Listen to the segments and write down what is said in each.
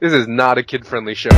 This is not a kid-friendly show.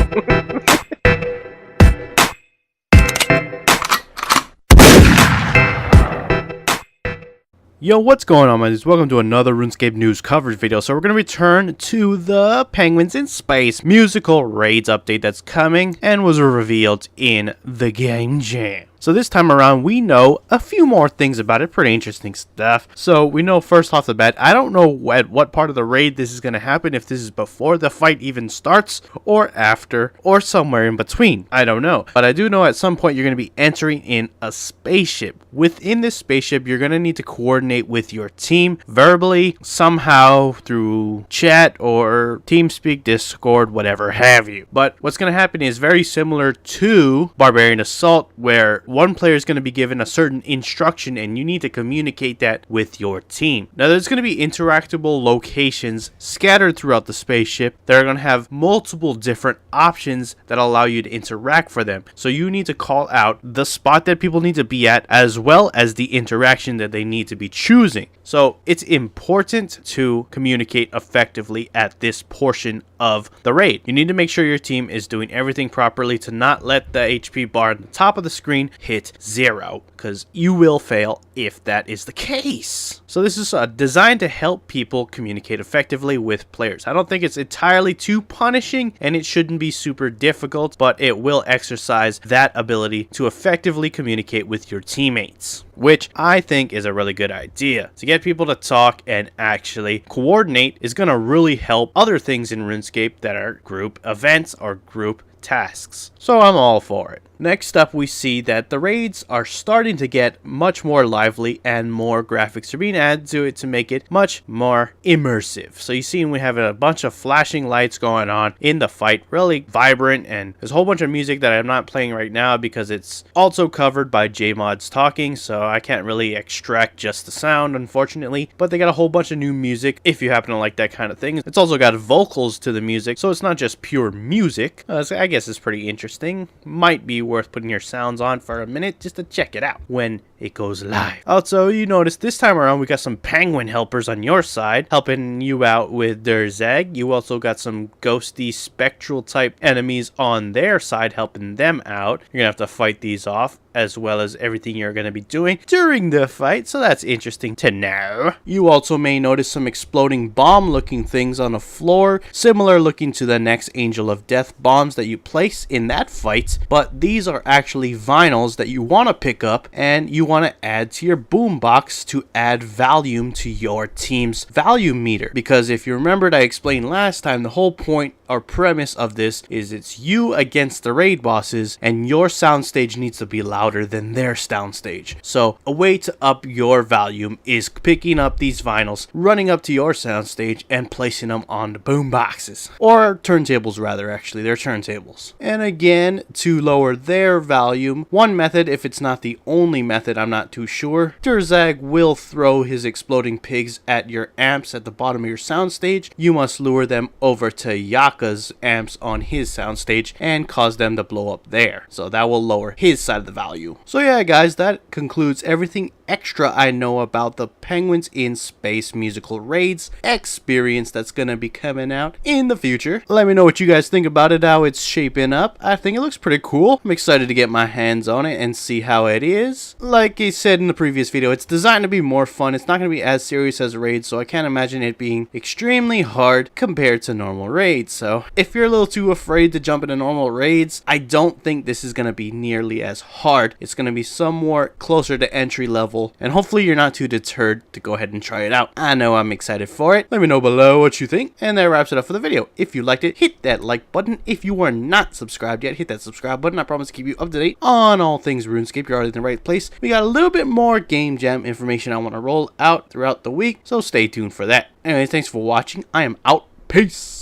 Yo, what's going on, my dudes? Welcome to another RuneScape news coverage video. So we're going to return to the Penguins in Space musical raids update that's coming and was revealed in the Game Jam. So this time around, we know a few more things about it. Pretty interesting stuff. So we know first off the bat, I don't know at what part of the raid this is going to happen, if this is before the fight even starts, or after, or somewhere in between. I don't know. But I do know at some point you're going to be entering in a spaceship. Within this spaceship, you're going to need to coordinate with your team verbally, somehow through chat or TeamSpeak, Discord, whatever have you. But what's going to happen is very similar to Barbarian Assault, where one player is going to be given a certain instruction and you need to communicate that with your team. Now there's going to be interactable locations scattered throughout the spaceship that are going to have multiple different options that allow you to interact for them. So you need to call out the spot that people need to be at as well as the interaction that they need to be choosing. So it's important to communicate effectively at this portion of the raid. You need to make sure your team is doing everything properly to not let the HP bar on the top of the screen hit 0, because you will fail if that is the case. So this is designed to help people communicate effectively with players. I don't think it's entirely too punishing, and it shouldn't be super difficult, but it will exercise that ability to effectively communicate with your teammates, which I think is a really good idea. To get people to talk and actually coordinate is going to really help other things in RuneScape that are group events or group tasks. So I'm all for it. Next up, we see that the raids are starting to get much more lively and more graphics are being added to it to make it much more immersive. So you see we have a bunch of flashing lights going on in the fight, really vibrant, and there's a whole bunch of music that I'm not playing right now because it's also covered by JMods talking, so I can't really extract just the sound, unfortunately. But they got a whole bunch of new music if you happen to like that kind of thing. It's also got vocals to the music, so it's not just pure music. So I guess it's pretty interesting. Might be worth putting your sounds on for a minute just to check it out when it goes live. Also, you notice this time around we got some penguin helpers on your side helping you out with Durzag. You also got some ghosty spectral type enemies on their side helping them out. You're gonna have to fight these off, as well as everything you're going to be doing during the fight, so that's interesting to know. You also may notice some exploding bomb looking things on the floor, similar looking to the next Angel of Death bombs that you place in that fight, but these are actually vinyls that you want to pick up and you want to add to your boombox to add volume to your team's volume meter. Because if you remembered, I explained last time, the whole point or premise of this is it's you against the raid bosses and your soundstage needs to be louder than their soundstage. So a way to up your volume is picking up these vinyls, running up to your soundstage and placing them on the boom boxes, or turntables rather. Actually, they're turntables. And again, to lower their volume, one method, if it's not the only method, I'm not too sure, Durzag will throw his exploding pigs at your amps at the bottom of your soundstage. You must lure them over to Yaka's amps on his soundstage and cause them to blow up there. So that will lower his side of the value. So yeah, guys, that concludes everything extra I know about the Penguins in Space musical raids experience that's gonna be coming out in the future. Let me know what you guys think about it, how it's shaping up. I think it looks pretty cool. I'm excited to get my hands on it and see how it is. Like I said in the previous video, it's designed to be more fun. It's not gonna be as serious as raids, so I can't imagine it being extremely hard compared to normal raids. So if you're a little too afraid to jump into normal raids, I don't think this is gonna be nearly as hard. It's gonna be somewhat closer to entry level, and hopefully you're not too deterred to go ahead and try it out. I know I'm excited for it. Let me know below what you think, and that wraps it up for the video. If you liked it, hit that like button. If you are not subscribed yet, hit that subscribe button. I promise to keep you up to date on all things RuneScape. You're already in the right place. We got a little bit more Game Jam information I want to roll out throughout the week, so stay tuned for that. Anyways, thanks for watching. I am out. Peace.